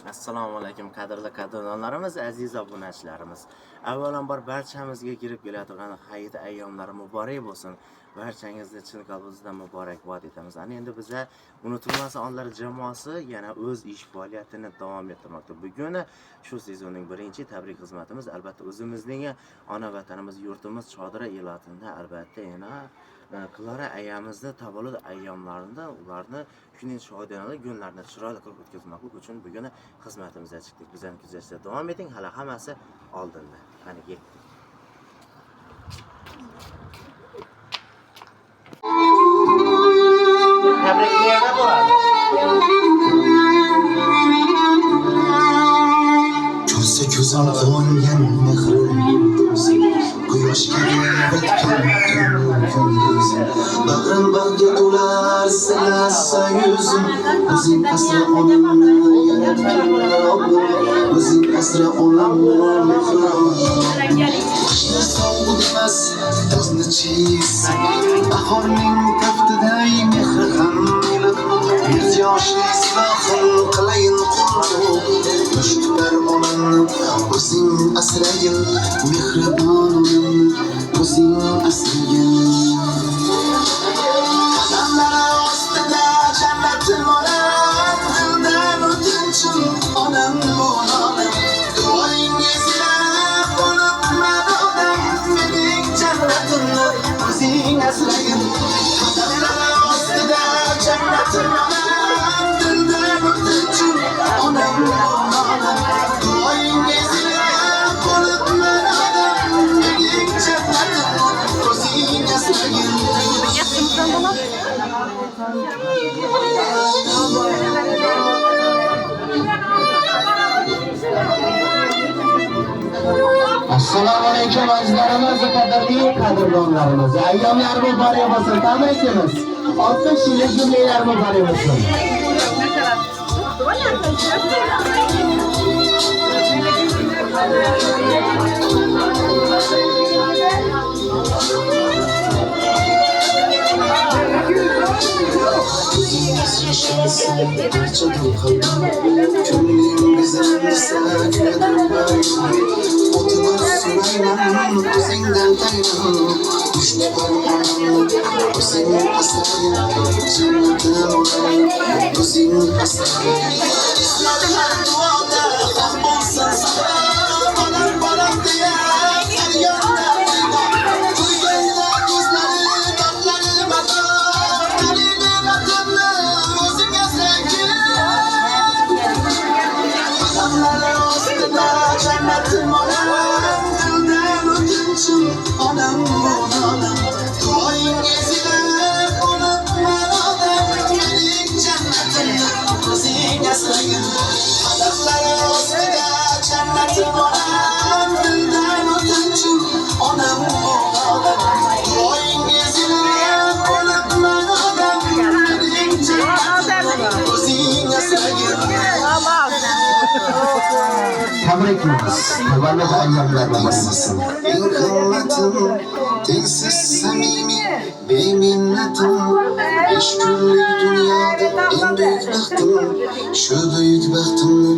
Assalomu alaykum qadrli qadrdonlarimiz, aziz obunachilarimiz. Avvalambor barchamizga kirib kelayotgan hayit ayyomlari muborak bo'lsin. Barchangizga chin qalbimizdan muborakbod etamiz. Ana endi biza unutilmas onlar jamoasi yana o'z ish faoliyatini davom ettirmoqda. Bugun shu sezonning birinchi tabrik xizmatimiz albatta o'zimizning ona vatanimiz, yurtimiz Chodira elatida albatta yana Klara ayamizni tavallud ayyomlarida ularni shuning shodiyona kunlarini chiroyli qilib o'tkazmoqlik uchun bugun xizmatimizga chiqdik. Bizani kuzatishda davom eting, hali hammasi oldinda. Qani ketdik. Tabriklarga bo'ladi. Ko'rsa ko'zim quvongan mehrim quyoshga botgan kunduz bag'rim bag'ga to'lar silasa yuzim o'zing asra onamni yaratgan Robbim o'zing asra onamni mehrim qishda sovuq emas ko'zni chiz bahorning taftiday mehri ham iliq yuz yoshli islohim qilayin qulluq mushuklar onamni o'zing asrayin mehribon onamni o'zing asrayin qadamlari ostida jannatim onam dildan o'tinchim onam bu onam duoyingizga unutmadi onam mening jannatimni o'zing asrayin qadamlari ostida jannatim onam dildan o'tinchim onam bu onam duoyingizga unutmadi onam mening jannatimni o'zing asrayin Assalomu alaykum azizlarimiz, qadrli qadrdonlarimiz. Ayyomlar muborak bo'lsin. Tabriklaymiz. 60 yillik jubilelar muborak bo'lsin. Ko'nglim bizarsa gullar Süleyman o'zingdan tayyor Düştü parmağım o'zing asrayin Jannatim onam o'zing asrayin İslamlar duoda haq bo'lsin salom Onam bolam deya qaryonda Qo'yganda ko'zlari damlari mador Qalini matomni o'zing asrayin Qadamlari ostida jannatim onam onam bu onam duoyingizga unutmadi onam mening jannatimni o'zing asrayin qadamlari ostida jannatim onam dildan o'tinchim onam bu onam duoyingizga unutmadi onam mening jannatimni o'zing asrayin Tabriklaymiz. Tavallud ayyomlarga bo'lsin. eng qimmatim tengsiz samimiy beminnatim 5 kunlik dunyoda eng buyuk baxtim shu buyuk baxtimni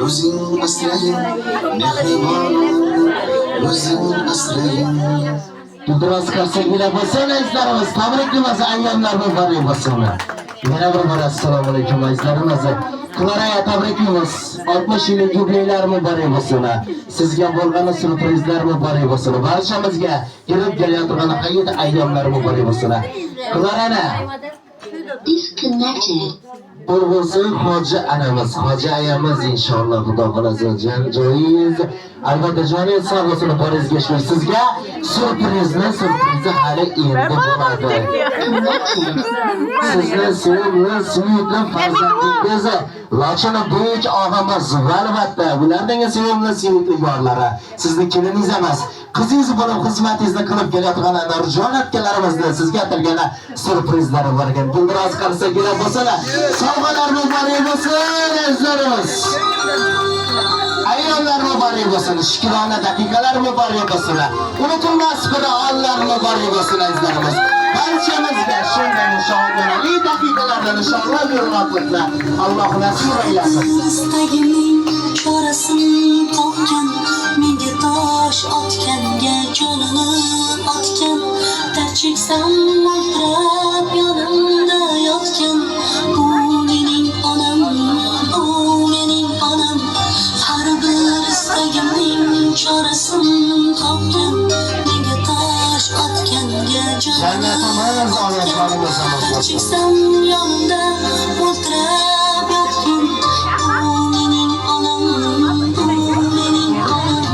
o'zing asrayin mehribon o'zing asrayin Iltimos qilsangiz bo'lsin azizlarimiz. Tabriklaymiz, ayyomlar muborak bo'lsin. Yana bir bor assalomu alaykum azizlarimiz. Klara'ya tabriklaymiz. 60 yillik jubileylar muborak bo'lsin. Sizga bo'lgan surprizlar muborak bo'lsin. Barchamizga kirib kelayotgan hayit ayyomlari muborak bo'lsin. Klara'na Disconnected. Urg'usi hoji anamiz, hoji ayamiz inshaalloh Xudo xolasa joyiz. Albatta joningiz sog' bo'lsin, boringizga shukur. Sizga surprizni hali endi bo'ladi. Sizni sevimli, suyukli farzandingiz Lochini buyuk og'amiz va albatta ularning sevimli suyukli yorlari sizni keliningiz emas, qizingiz bo'lib xizmatingizni qilib kelayotgan Nurjon akalarimizni sizga atalgan surprizlari bor ekan. Dildiroz qarsa kerak bo'lsa, sovg'alar muborak bo'lsin azizlarimiz. Ayyomlar muborak bo'lsin, shukrona daqiqalar muborak bo'lsin. Unutilmas bir onlar muborak bo'lsin azizlarimiz. barchamizga shunday nishonlanali daqiqalarda nishonlar yurmoqliklar Alloh nasib aylasin. Istagimning chorasini topgan, menga tosh otganga jonini otgan, dard cheksam mo'ltirab yonimda yotgan, u mening onam, u mening onam. Har bir istagimning chorasini topgan, menga tosh otganga jonini otgan, dard cheksam yonimda mo'ltirab yotgan, u mening onam, u mening onam.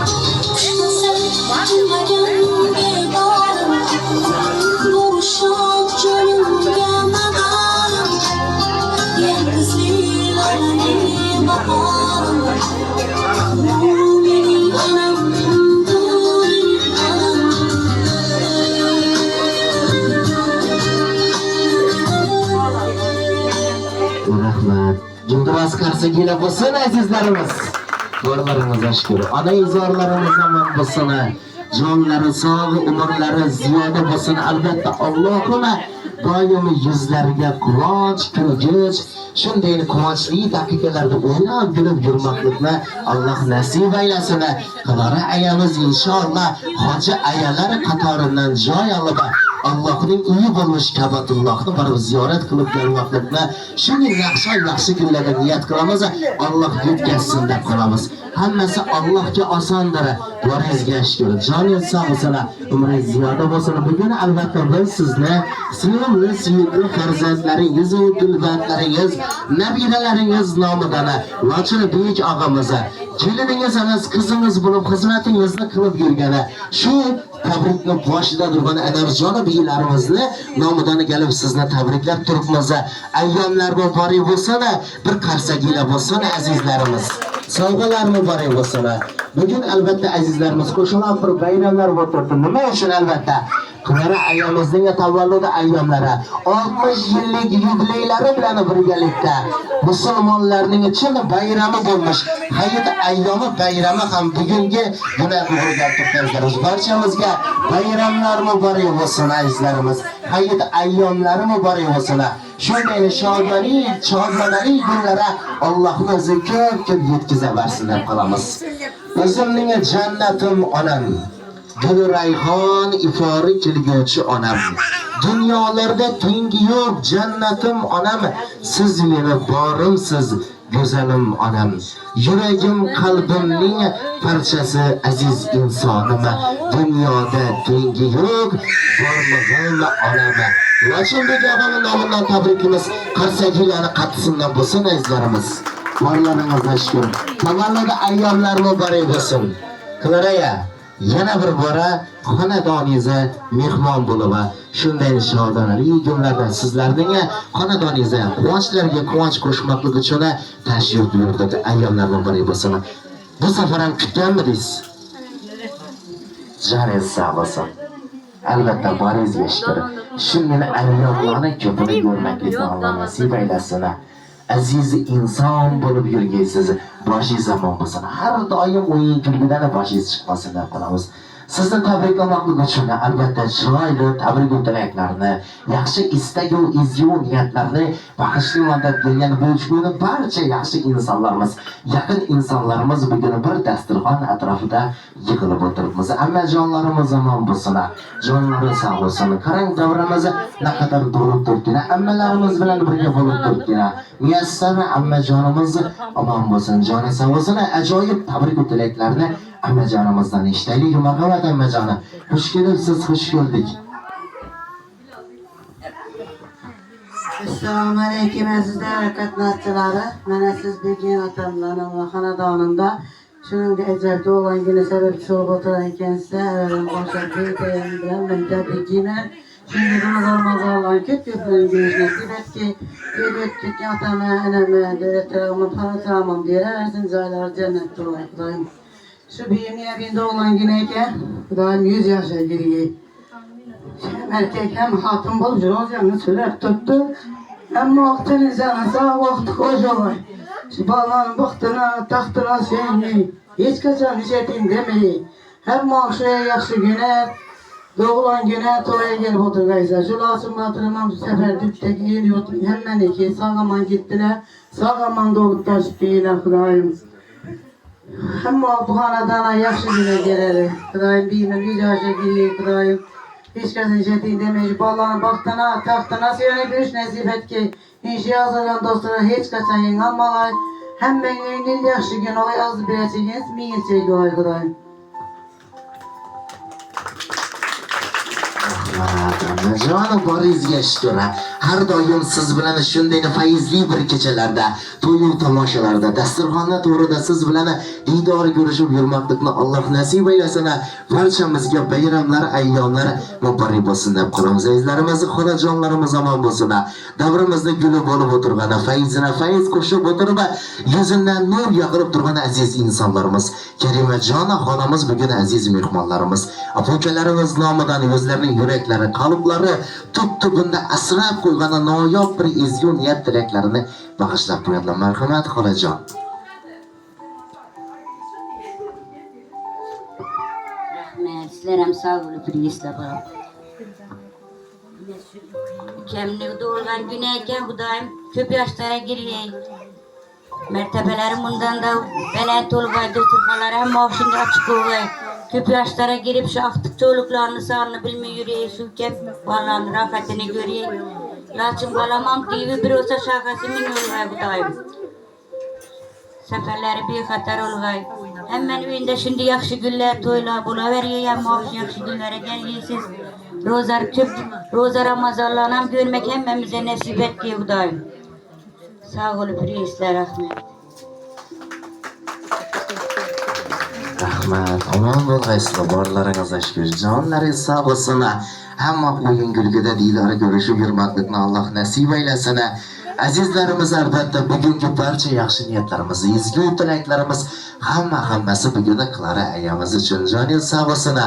Sen bilmagan bebarim, bu shoh jonimga madarim, yelkizli lalali bahorim, u mening onam, u mening onam. Rahmat. Jildiroz qarsagina bo'lsin azizlarimiz. Qo'llaringizga shukr. Ona izorlarimiz aman bo'lsin. Jonlari sog', umrlari ziyoda bo'lsin. Albatta Allohim doim yuzlariga quvonch, kulgich, shunday quvonchli daqiqalarda o'ynab kulib yurmoqlikni Alloh nasib aylasin. Qilora ayamiz inshaalloh hoji ayalari qatoridan joy olib Allohning uyi bo'lmish Ka'batullohni borib ziyorat qilib kelmoqlikni shunday yaxshi kunlarda niyat qilamiz. Alloh yetkazsin deb qolamiz. Hammasi Allohga osondir. Boringizga shukr. Joningiz sog' bo'lsin, umringiz ziyoda bo'lsin. Bugun albatta biz sizni sevimli farzandlaringiz va gulbandlaringiz, nabiralaringiz nomidan Lochin buyuk og'amiz, keliningiz emas qizingiz bo'lib xizmatingizni qilib yurgani shu tabrikni boshida turgan Anarjon biylarimizni nomidan kelib sizni tabriklab turibmiz. Ayyomlar muborak bo'lsin, bir qarsaginglar bo'lsin azizlarimiz. Sovg'alar muborak bo'lsin. Bugun albatta azizlarimiz qo'shilib bir bayramlar o'tirdi. Nima uchun albatta? Qilora ayyomimizning tavalludi ayyomlari 60 yillik yubileylari bilan birgalikda musulmonlarning chin bayrami bo'lmish. Hayit ayyomi bayrami ham bugungi buni o'rganib turibmiz. Barchamizga bayramlar muborak bo'lsin azizlarimiz. Hayit ayyomlari muborak bo'lsin. Shunday shodlanali kunlara Allohning o'zi ko'p yetkiza bersin deb qolamiz. O'zimning jannatim onam, gul rayhon ifori kelguvchi onam, dunyolarda tengi yo'q jannatim onam, siz meni borimsiz go'zalim onam, yuragim qalbimning parchasi aziz insonim, dunyoda tengi yo'q borlig'im onam. Lochinbek og'amning nomidan tabrikimiz qarsakilari qattiqsidan bo'lsin azizlarimiz. Borlaringizga shukr. Tavallud ayyomlar muborak bo'lsin. Qiloraya yana bir bora xonadoningizga mehmon bo'lib, shunday shodonali kunlarda sizlarning xonadoningizga quvonchlarga quvonch qo'shmoqlik uchun tashrif buyurdik. Ayyomlar muborak bo'lsin. Bu safar ham kutganmidingiz? Joningiz sog' bo'lsin. Albatta boringizga shukr. Shunday ayyomlarni ko'pini ko'rmaklikni Alloh nasib aylasin. Aziz inson bo'lib yurgaysiz, boshingiz zamon bo'lsin. Har doim o'yin kulgidan boshingiz chiqmasin deb qolamiz. Sizni tabriklamoqlik uchun albatta chiroyli tabrik tilaklarni, yaxshi istak-u ezgu niyatlarni bag'ishlayman deb kelgan bo'lishini barcha yaxshi insonlarimiz, yaqin insonlarimiz bugun bir dasturxon atrofida yig'ilib o'tiribmiz. Amma jonlarimiz zamon bo'lsin, jonlari sog' bo'lsin. Qarang davramiz naqadar bo'lib turibdi. Ammalarimiz bilan birga bo'lib turibdi. Muyassar amma jonimiz omon bo'lsin, joni sog' bo'lsin. Ajoyib tabrik tilaklarni amma jonimizdan eshitaylik. Marhamat amma joni. Xush kelibsiz, xush keldik. Assalomu alaykum azizlar qatnashchilari. Mana siz Begin otamlarning xonadonida shuningdek ajabda o'g'langina sababchi bo'lib o'tirar ekansiz. Boshqa bilan bunga Begina shunday Ramazonlarni ko'p bilan nasib etki, ketgan otama, anama, davlatlarga paratamam deyarsin, joylar jannat bo'ladi. Şu benim evimde olan yine ekan, Xudoyim 100 yaşa girgey. Erkek hem hatun bolup jiroz yanını söylep tuttu. Hem vaktin insanı sağ vakti hoş olay. Şu balanın vaktına, tahtına sevmeyi, hiç kaçan işetin demeyi. Her maaşıya yaxşı güne, Doğulan güne toya gelip oturgaysa. Şu Lasım Batırımam sefer dükteki geliyordu. Hemen iki sağaman gittiler. Sağaman dolup taşıp değiller Kudayım. Ama bu hanadana yaxşı güne gelir. Kudayım birine ricaşa giriyor Kudayım. Hiç kesin şetin demeyici ballarını baktana, tahtına siyene bir iş nasip et ki inşi hazırlayan dostlara hiç kaçan yen almalay. Hem ben önün yaxşı gün olay azı bir çekiniz, miyin çeyli olay Kudayım. Joni boringizga shukr. Har doim siz bilan shunday fayzli bir kechalarda, to'y tomoshalarda, dasturxonda to'g'rida siz bilan diydor ko'rishib yurmoqlikni Alloh nasib aylasin. Barchamizga bayramlar, ayyomlar muborak bo'lsin deb qolamiz. Azizlarimiz, xonajonlarimiz omon bo'lsin. Davrimizda guli bo'lib o'tirgan, fayzina fayz qo'shib o'tirib, yuzidan nur yog'ilib turgan aziz insonlarimiz, Karimajon xonamiz bugun aziz mehmonlarimiz, aka-ukalarimiz nomidan o'zlarining yuraklari, qalblari tub-tubunda asrab qo'ygan noyob bir ezgu niyat tilaklarini bag'ishlab qo'yadilar. Marhamat xolajon. Rahmet, sizlerem sağ olun, priestler bana. Kemli doğulgan güneyken Hudayım köp yaşlara gireyim. Mertebelerim bundan da belen tolgaydı tırmalar hem mavşinde açık olgay. Köp yaşlara girip şu aktık çoluklarını sağını bilmeyi yürüyey. Şu kep varlarını rafetini göreyim. Laçın kalamam TV bir olsa şakası min olgay Hudayım. Seferleri bir hatar olgay. Hemen evinde şimdi yakşı güller toyla bulaveriyor. Hem mavşin yakşı güllere gelgiysiz. Roza Ramazanlarına görmek hemmemize nasip etti Hudayım. Sağ olun priestler, rahmet. Rahmat, omon bo'lgaysizlar, borlaringizga shukr. Jonlaringiz sog' bo'lsin. Hamma o'yin kulgida diydori ko'rishib yurmoqlikni Alloh nasib aylasin. Azizlarimiz, albatta bugungi barcha yaxshi niyatlarimiz, ezgu tilaklarimiz hammasi bugun Clara ayamiz uchun. Joningiz sog' bo'lsin.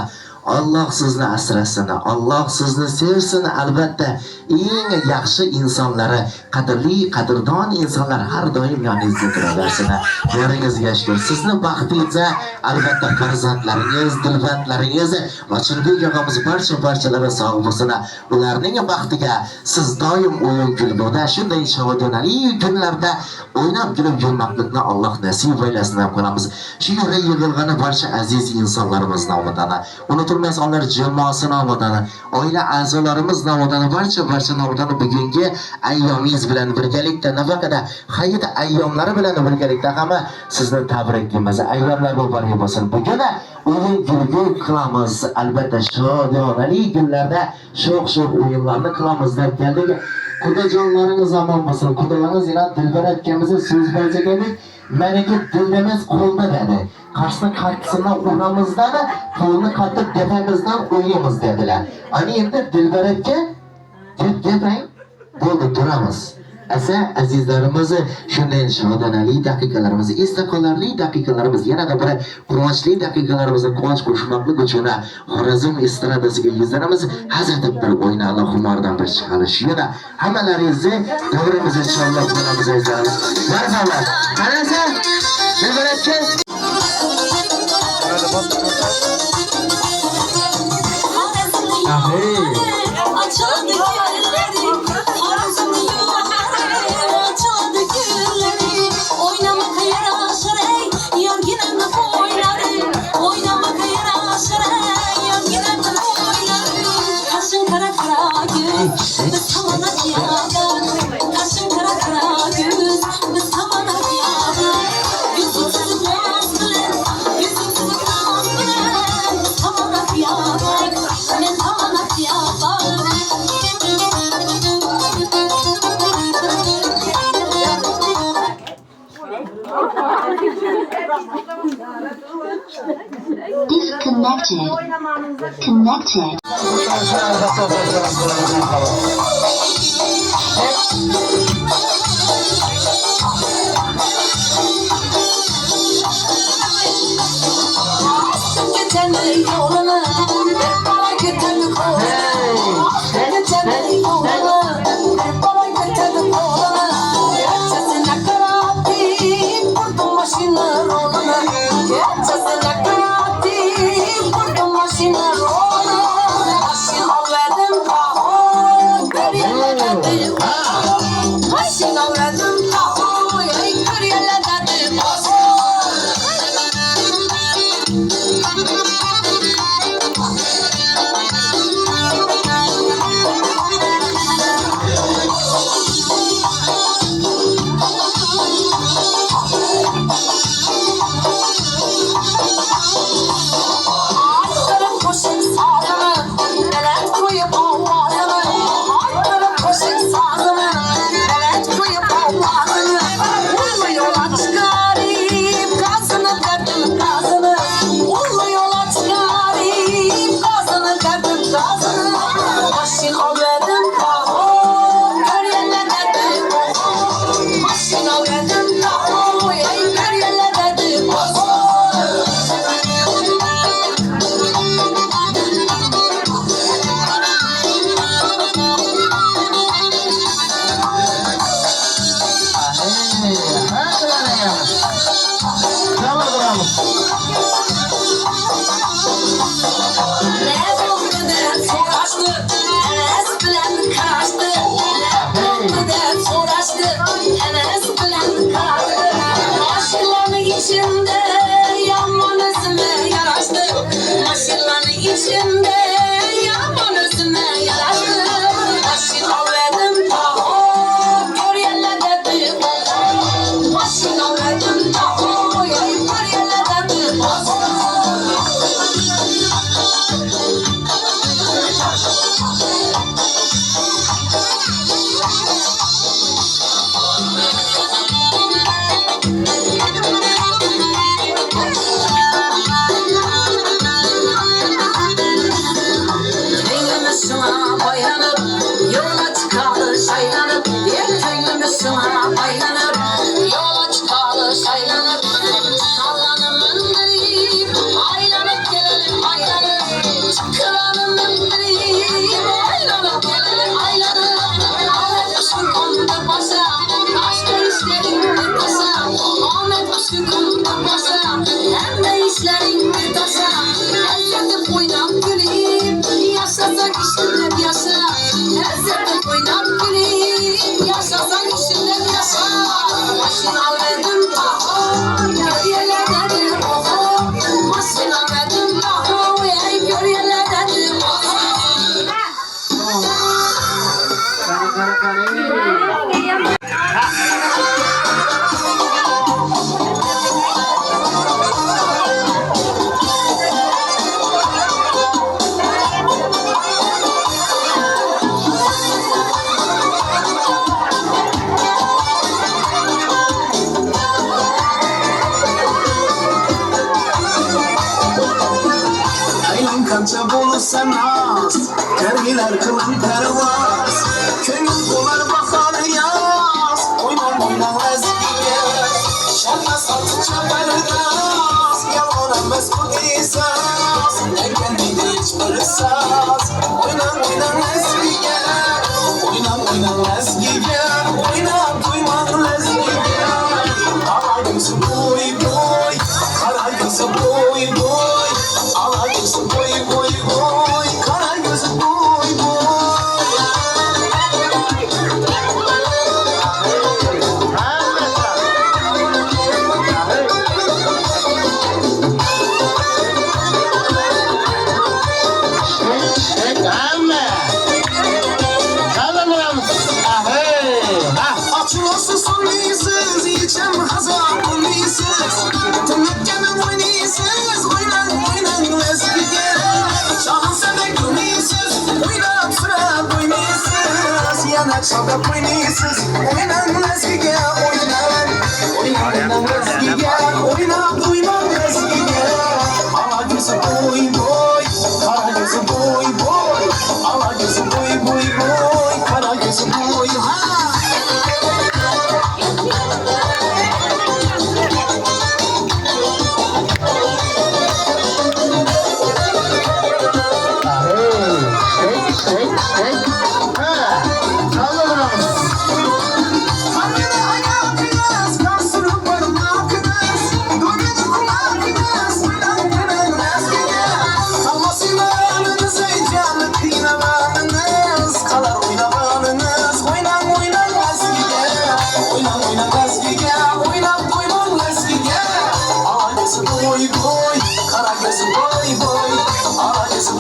Allah sizni asrasin, Allah sizni sevsin. Albatta eng yaxshi insonlari, qadrli, qadrdon insonlar har doim yoningizda turaversin. Boringizga shukr. Sizni baxtingizga albatta farzandlaringiz, dilbandlaringiz, Ochilbek og'amiz barchalari sog' bo'lsin. Ularning baxtiga siz doim o'yin kulguda, shunday shodonali kunlarda o'ynab kulib yurmoqlikni Alloh nasib aylasin deb qolamiz. Shu yerga yig'ilgan barcha aziz insonlarimiz nomidan, unutilmas onlar jamoasi nomidan, oila a'zolarimiz nomidan, barcha nomidan bugungi ayyomingiz bilan birgalikda, nafaqat hayit ayyomlari bilan birgalikda hamma sizni tabriklaymiz. Ayyomlar muborak bo'lsin. Bugun o'yin kulgu qilamiz. Albatta shodonali kunlarda sho'x o'yinlarni qilamiz deb keldik. Xudojonlaringiz omon bo'lsin. Xudolarimiz yana Dilbar akamizni so'z bergandik. Meniki dilimiz qo'lda dedi. Qarsini qarqisidan uramizdan, qo'lni qatib tepamizdan o'yimiz dedilar. Ani endi Dilbar aka gapang bo'ldi turamiz. Asa azizlarimiz, shunday shodonali daqiqalarimiz, esda qolarli daqiqalarimiz, yanada bir quvonchli daqiqalarimizni quvonch qo'shmoqlik uchun Xorazm estradasiga yuzlanamiz. Hazrati bir o'yin Allohumordan bir chiqarish. Yana hammalaringizni davrimizga inshaalloh qo'yamiz azizlar. Marhamat. Qarasa, Dilbaratga Disconnected. Connected. qancha bo'lsa naz, Kargilar qilib parvoz, ko'ngil bo'lar bahor yoz, o'ynab razgiga, sharqa soticha pardoz, yolg'on emas bu esas, aytganingda hech bir so'z, o'ynab razgiga, o'ynab razgiga, o'ynab to'ymang razgiga, qarag'isi bo'y bo'y, qarag'isi bo'y bo'y, qarag'isi bo'y bo'y bo'y, qarag'isi bo'y bo'y. Açılası sonluysiz, içim hazır olmuysiz, tırnakkana oynaysiz, oynan eskiga, şahın sebek oynaysiz, oynab sırab oynaysiz, yana çalgap oynaysiz, oynan eskiga, oynan eskiga, oynab duyman eskiga, alagisi boy boy, karagisi boy boy, alagisi boy boy boy, karagisi boy ha.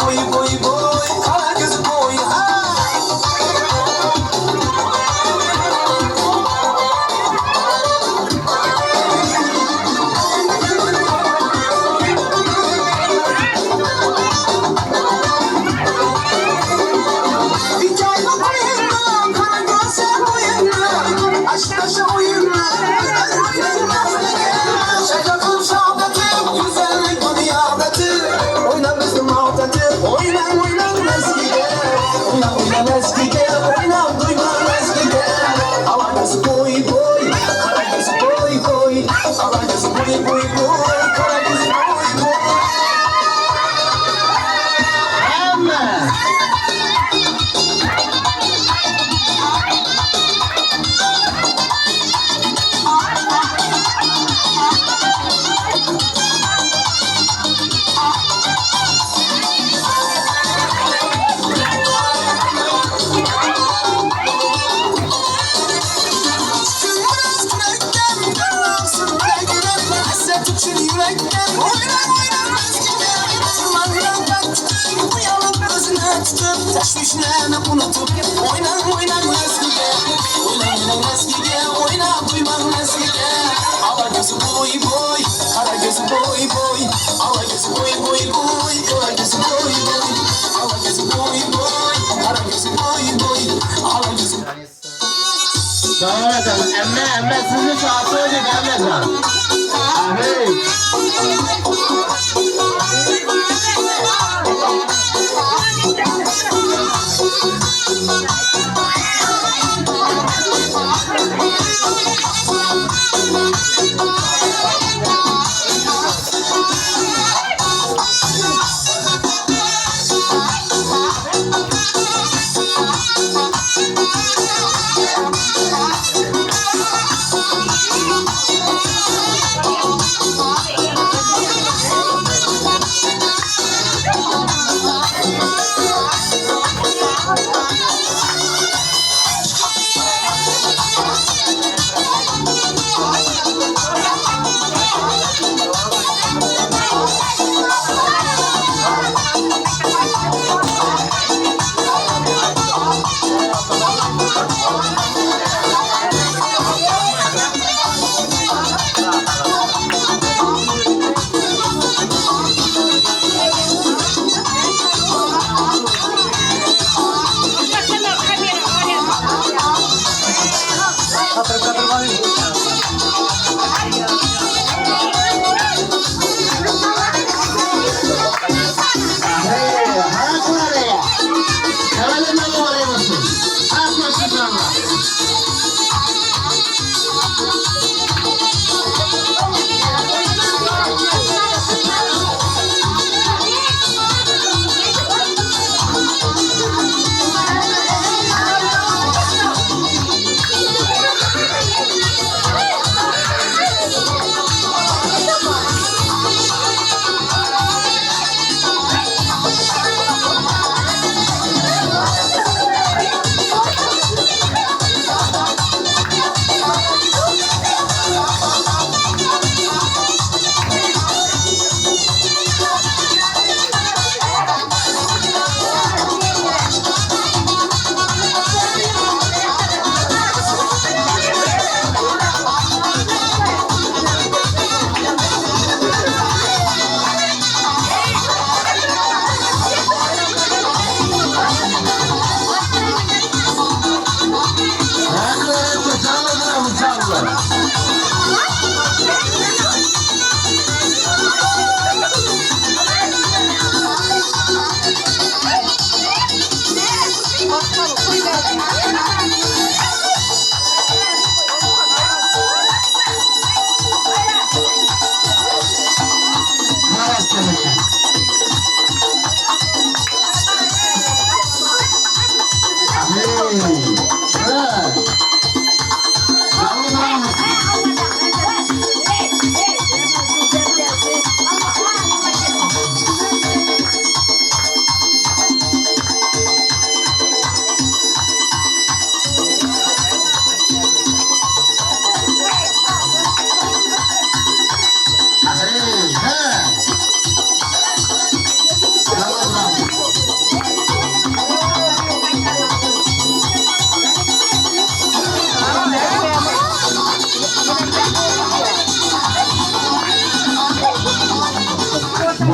Boy boy boy, karagöz boy ha. Hikaye oyunla, karagöz oyunla, aşk oyunla, şakakın şahbeti, güzellik dünyadaki, oyna bizim avdaki, oynan eskiga, oynan eskiga, oynan duyman eskiga, alagisi boy boy, karagisi boy boy, alagisi boy boy boy, karagisi boy boy. Teşvişlerini unutup oynan eskiga, oynan eskiga, oynan duyman eskiga, alagisi boy boy, karagisi boy boy, alagisi boy boy boy, karagisi boy boy, alagisi boy boy, karagisi boy boy, alagisi. Devam edelim. Emme sizi çağırsaydık emmecan. Ahey.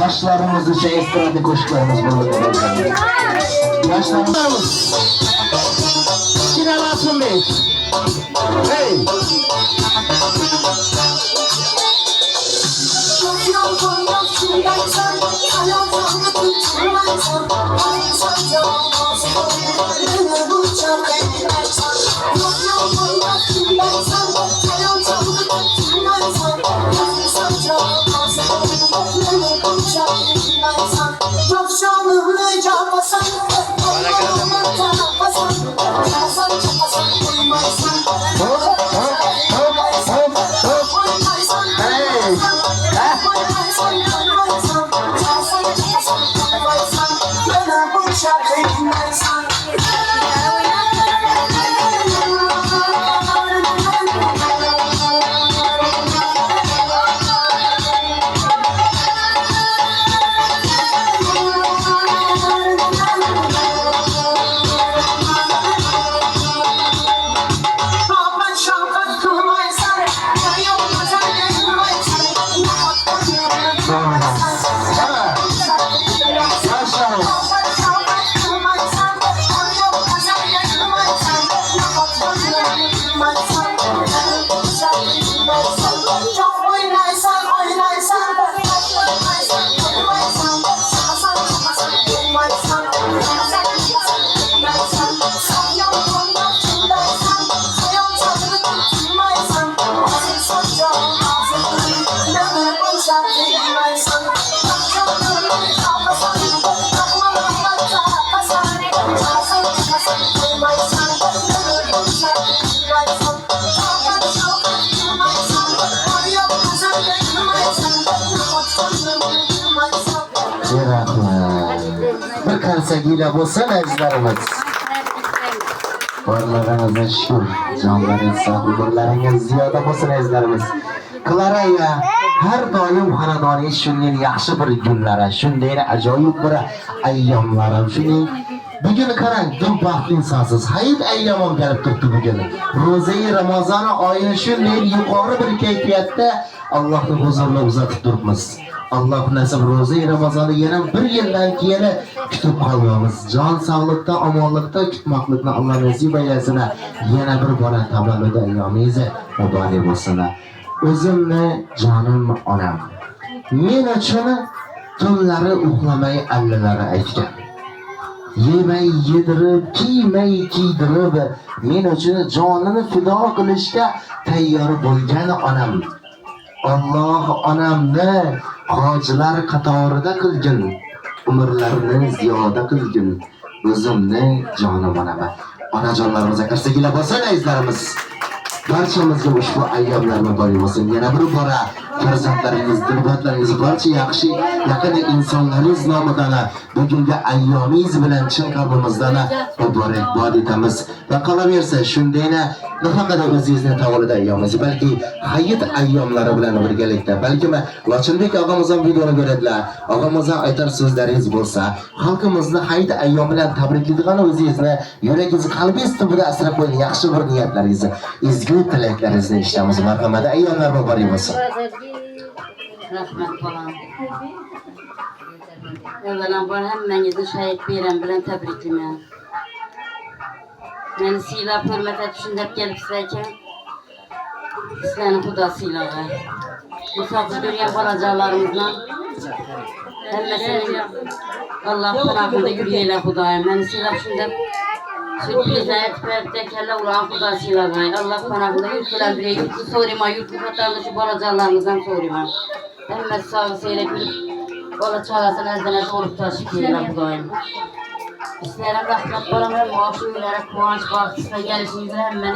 Yaşlarımız için estrada koşuklarımız bulunur. Yaşlarımız. Kine Rasim Bey. Hey. Bir kansagiyle bulsan ezberimiz. Varlarınızın şükür, canların sahibileriniz ziyoda bulsun ezberimiz. Klaraya her doim xonadoni shunday yaxshi bir kunlari, shunday ajoyib bir ayyomlari, shunday bugün qarang, kim baxtli insonsiz. Hayit ayyomim kelib turibdi bugün. Ro'za-i Ramazon oyini shunday yuqori bir kayfiyatda Allohning huzurida uzatib turibmiz. Allah nasib ro'za-i Ramazonni yana bir yildan keyin kutib qolamiz. Jon sog'likda, omonlikda kutmoqlikni Alloh nasib aylasin. Yana bir bora tavallud ayyomingiz muborak bo'lsin. O'zimni jonim onam men uchun tunlari uxlamay allalari aytgan. Yemay yedirib, kiymay kiydirib, men uchun jonini fido qilishga tayyor bo'lgan onam. Alloh onamni hojilar qatorida qilgin, umrlarini ziyoda qilgin. O'zimni jonim onaman. Onajonlarimizga qarsagilar bo'lsin azizlarimiz. Barchamizga ushbu ayyomlar muborak bo'lsin. Yana bir bora farzandlaringiz, dilbatlaringiz, barcha yaxshi yaqin insonlaringiz nomidan bugungi ayyomingiz bilan chin qalbimizdan muborakbod etamiz. Va qolaversa shundayna nafaqat o'zingizni tavallud ayyomingiz, balki hayit ayyomlari bilan birgalikda, balki Lochinbek og'amizdan videoni ko'radilar. Og'amizdan aytar so'zlaringiz bo'lsa, xalqimizni hayit ayyomi bilan tabriklaydigan o'zingizni yuragingiz, qalbingiz tubida asrab qo'ygan yaxshi bir niyatlaringizni, ezgu tilaklaringizni eshitamiz. Marhamat, ayyomlar muborak bo'lsin. Rahmat falan. Evvelan hemmenizin şahit bayram bilen tebriklimen. Meni siylap hürmet et düşündep gelip sizlerken sizlerin Huda siylağı. Misafir görüyen balacağlarımızla hemmesinin Allah'ın hakkında yürüyeyle Huda'yım. Meni siylap düşündep sürprizle etip kelle ulan Huda siylağı. Allah'ın hakkında yürütülen birey yurtlu sorima, yurtlu vatandaşı balacağlarımızdan sorima. Hemmesi sağ seyrek bir ola çağlasın ezdene olup taşık yerine Huda'yım. İsteyelim rahmet bana hem maaşı ülere kıvanç bahtısına gelişinizde hemen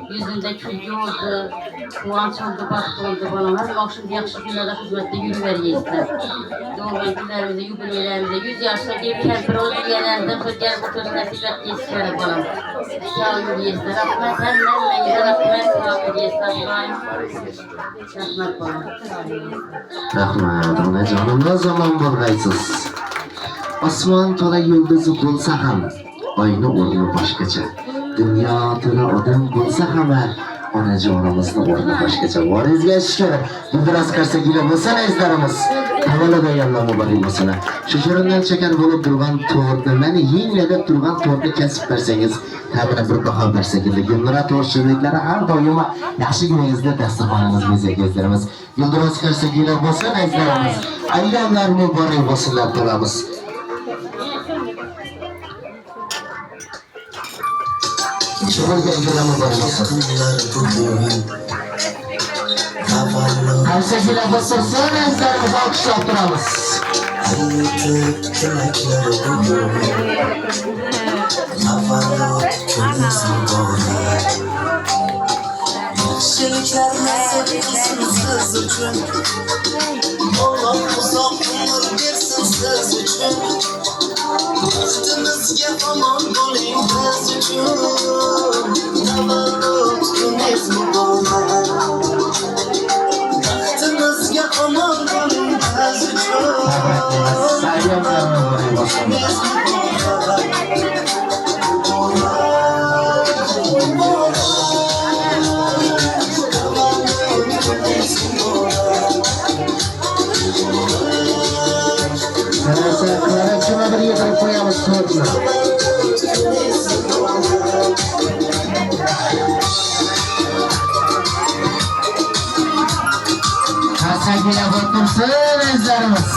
yüzünde külgü oldu, kıvanç oldu, bahtı oldu bana. Hem akşam yakşı günlerde hizmette yürüveriye ister. Doğru günlerimize, yubileylerimize, 100 yaşta gibi kempir oldu diyenlerden gel bu tür nasip et diye isterim bana. Sağ olun diye ister. Rahmet hem ben rahmet sağ olun diye ister. Rahmet bana. Rahmat, ona canım ne zaman bulg'aysiz? Osmon to'la yulduzi bo'lsa ham, oyni o'rni boshqacha. Dunyo to'la odam bo'lsa ham, onajonimizni o'rni boshqacha. Vorizga shukr. Yildiraz Qarsakila bo'lsin azizlarimiz. Tavallud ayyomlar muborak bo'lsin. Shu shirindan chakar bo'lib turgan to'rtni, meni yengilab turgan to'rtni kesib bersangiz, ta'bira bir baho bersak edi. Gulnora to'rtchiliklar har doim yaxshi kuningizda dasturxonimiz bezak azizlarimiz. Yildiraz Qarsakila bo'lsin azizlarimiz. Ayyomlar muborak bo'lsinlar dilamiz. Şurada ilgileme barınması. Karsakila basılsın, ezlerimizi alkışlattıralım. Şeyler nasıl kısmı için Allah uzak ömür versin siz için Üstümüzge aman olayım biz için Tavallud gününüz mübarek Üstümüzge aman olayım biz için Şuna bir yıkırıp koyalım soğutma. Karsakila otursun ezlerimiz.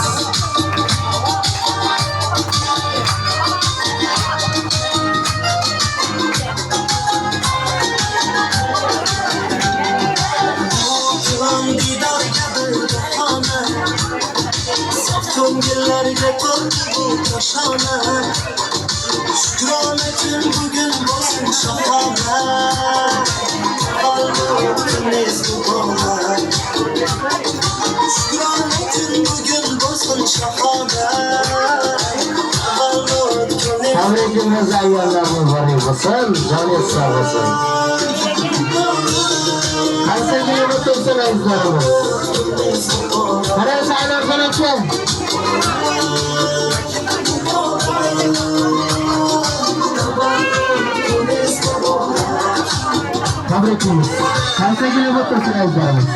Tongillarga ko'rdi bu koshona Shukronatin bugun bo'lsin shahona Tavallud kuniniz muborak Shukronatin bugun bo'lsin shahona Tavallud kuniniz Tabrikimiz ayyomlar muborak bo'lsin, joningiz sog' bo'lsin. Qarsakila otursun azizlarimiz. Qarasa aynan qancha Tabrikimiz. Qarsakila otursun azizlarimiz.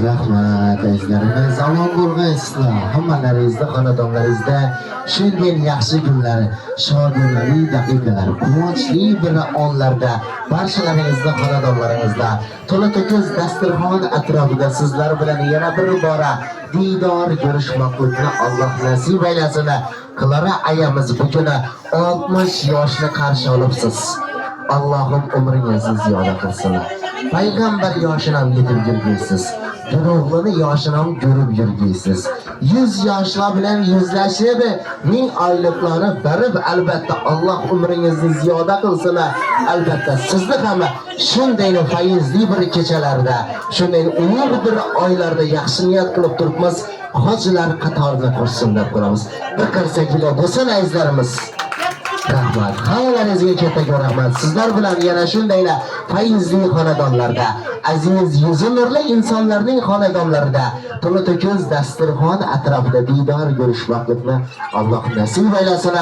Rahmat azizlarimiz, omon bo'lgaysizlar. Hammalaringizda, xonadonlaringizda shunday yaxshi kunlar, shodiyonali daqiqalar, quvonchli bir onlarda barchalaringizda, xonadonlaringizda to'la-to'kis dasturxon atrofida sizlar bilan yana bir bora diydor ko'rishmoqlikni Alloh nasib aylasin. Clara ayamiz bugun 60 yoshni qarshi olibsiz. Allohim umringizni ziyoda qilsin. Payg'ambar yoshini ham yetib yurgaysiz. Guruhini yoshini ham ko'rib yurgaysiz. 100 yoshlar bilan yuzlashib, 1000 oyliqlarni berib, albatta Alloh umringizni ziyoda qilsin. Albatta sizni ham shunday fayzli bir kechalarda, shunday ulug' bir oylarda yaxshi niyat qilib turibmiz. Hojilar qatorida qursin deb qo'yamiz. Bir Qarsakila bo'lsin azizlarimiz. Rahmat. Hammalaringizga katta rahmat. Sizlar bilan yana shundayla fayzli xonadonlarda, aziz yuzi nurli insonlarning xonadonlarida to'la-to'kis dasturxon atrofida diydor ko'rishmoqlikni Alloh nasib aylasin.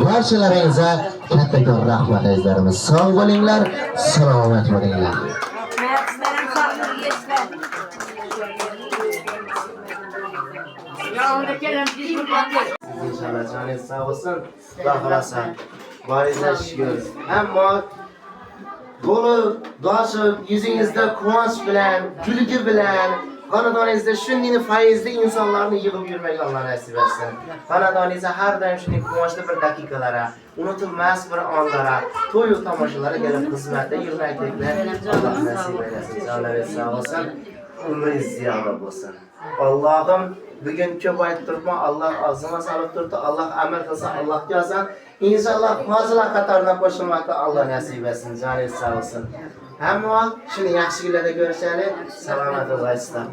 Barchalaringizga katta rahmat azizlarimiz. Sog' bo'linglar, salomat bo'linglar. İnşallah canınız sağ olsun. Bakılasa. Varize şükür. Ama dolu, doşup, yüzünüzde kuvvanç bilen, gülgü bilen, xonadoningizda shunday fayzli insonlarni yig'ib yurmak Alloh nasib etsin. Xonadoningizda har doim shunday quvonchli bir daqiqalara, unutilmas bir onlara, to'y tomoshalarga kelib xizmatda yurmaklikni Alloh nasib etsin. Jonlaringiz sog' bo'lsin, umringiz ziyoda bo'lsin. Allohim bugun ko'p aytib turibman, Alloh og'zimga solib turdi, Alloh amal qilsa, Alloh yozsin. İnşallah hojilar qatoridan qo'shilmoqqa Alloh nasib etsin. Joningiz sog' bo'lsin. Hamma shuni yaxshi kunlarda ko'rishaylik. Salomat bo'lasizlar.